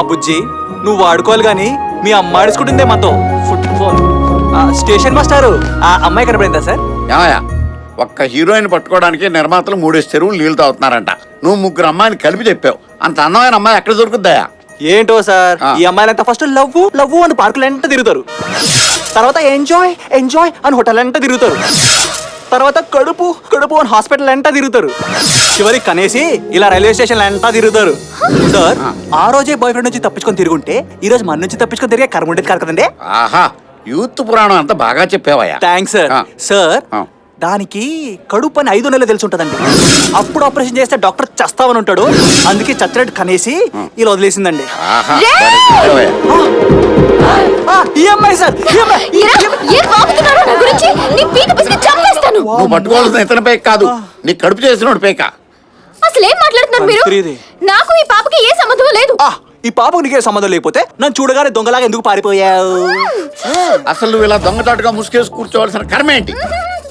అమ్మా బుజ్జి, నువ్వు వాడుకోవాలి గాని మీ అమ్మ ఆడుచుకుంటుందే మాతో. ఫుట్బాల్ స్టేషన్ మాస్టారు, ఆ అమ్మాయి కనబడిందా సార్? ఏమయ్యా, ఒక్క హీరోయిన్ పట్టుకోవడానికి నిర్మాతలు 3 చెరువులు నీళ్లు తాగుతున్నారంట. నువ్వు 3 అమ్మాయిని కలిపి చెప్పావు. అంత అందమైన అమ్మాయి ఎక్కడ దొరుకుద్దాయా? ఏంటో సార్, ఈ అమ్మాయిలంతా ఫస్ట్ లవ్ లవ్ అని పార్కులు ఎంత తిరుగుతారు, తర్వాత ఎంజాయ్ ఎంజాయ్ అని హోటల్ ఎంత తిరుగుతారు, తర్వాత కడుపు కడుపు అని హాస్పిటల్ ఎంత తిరుగుతారు, చివరికి కనేసి ఇలా రైల్వే స్టేషన్ ఎంత తిరుగుతారు. సార్, ఆ రోజే బాయ్ ఫ్రెండ్ నుంచి తప్పించుకొని తిరుగుంటే ఈ రోజు మన నుంచి తప్పించుకొని తిరిగే కర్మ ఉండేది కాదు కదండి. ఆహా, యూత్ పురాణం అంతా బాగా చెప్పావయ్యా. Thanks sir. సార్, దానికి కడుపు అని 5 నెలలు తెలిసి ఉంటదండి. అప్పుడు ఆపరేషన్ చేస్తే డాక్టర్ చస్తావని ఉంటాడు, అందుకే చచ్చినట్టు కనేసి ఇలా వదిలేసిందండి. ఆహా, భలే చెప్పావయ్యా. ఈ అమ్మాయి సార్, ఈ అమ్మాయి. నువ్వు పట్టుకోవాల్సిన ఇతని పేక కాదు, నీ కడుపు చేసినోడు పేక. అసలేం మాట్లాడుతున్నారు మీరు? నాకు ఈ పాపకి ఏ సంబంధం లేదు. ఈ పాపకు నీకే సంబంధం లేకపోతే నన్ను చూడగానే దొంగలాగా ఎందుకు పారిపోయావు? అసలు నువ్వు ఇలా దొంగచాటుగా ముసుకేసి కూర్చోవలసిన కర్మ ఏంటి?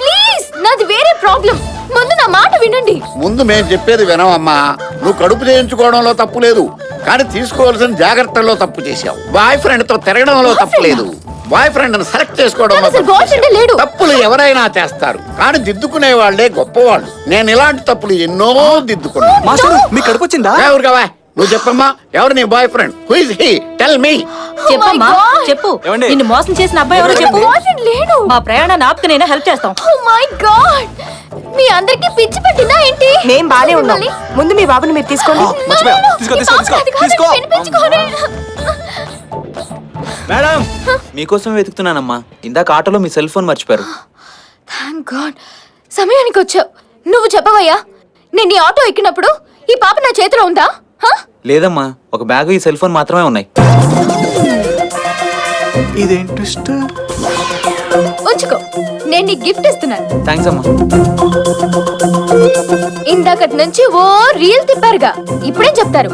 ప్లీజ్, నాది వేరే ప్రాబ్లం. ముందు నా మాట వినండి. ముందు మేము చెప్పేది వినవమ్మా. నువ్వు కడుపు చేయించుకోవడంలో తప్పు లేదు, కానీ తీసుకోవాల్సిన జాగ్రత్తల్లో తప్పు చేశావు. బాయ్ ఫ్రెండ్ తో తిరగడంలో తప్పు లేదు, బాయ్ ఫ్రెండ్ సెలెక్ట్ చేసుకోవడంలో తప్పులు ఎవరైనా చేస్తారు, కానీ దిద్దుకునే వాళ్ళే గొప్పవాళ్ళు. నేను ఇలాంటి తప్పులు ఎన్నో దిద్దుకున్నాను. మాస్టర్, మీ కడుపు వచ్చిందా? ఎవరు కావా? నువ్వు చెప్పమ్మా, ఎవరు నీ boy friend? Who is he? Tell me. చెప్పమ్మా, చెప్పు. నిన్ను మోసం చేసిన అబ్బాయి ఎవరో చెప్పు. లేడు. మా ప్రయాణాన్ని ఆపితే నేనే హెల్ప్ చేస్తాం. ఓ మై గాడ్, మీ అందరికి పిచ్చి పట్టిందా ఏంటి? మేం బానే ఉన్నాం. ముందు మీ బాబుని మీరు తీసుకోండి. మేడం, మీకోసం వెతుకుతున్నానమ్మా. ఇందాక ఆటోలో మీ సెల్ ఫోన్ మర్చిపోయారు. థాంక్ గాడ్, సమయానికి వచ్చావు. నువ్వు చెప్పవయ్యా, నేను ఈ ఆటో ఎక్కినప్పుడు ఈ పాప నా చేతిలో ఉందా? లేదమ్మా, ఒక బ్యాగ్ ఈ సెల్ ఫోన్ మాత్రమే ఉన్నాయి. ఇదేంటి? ఉంచుకో, నేను నీకు గిఫ్ట్ ఇస్తున్నాను. థ్యాంక్స్ అమ్మా. ఇందాకటి నుంచి ఓ రీల్ తిప్పారుగా, ఇప్పుడేం చెప్తారు?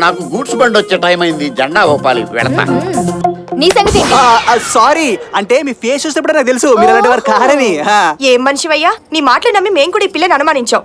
నాకు గూడ్స్ బండి వచ్చే టైం అయింది, జెండా ఓపాలి, వెళతా. నీ సంగతి సారీ, అంటే మీ ఫేస్ చూసినప్పుడు నాకు తెలుసు మీరు అలాంటి వారు కారని. ఏం మనిషివయ్యా, నీ మాటలు నమ్మి మేం కూడా ఈ పిల్లని అనుమానించాం.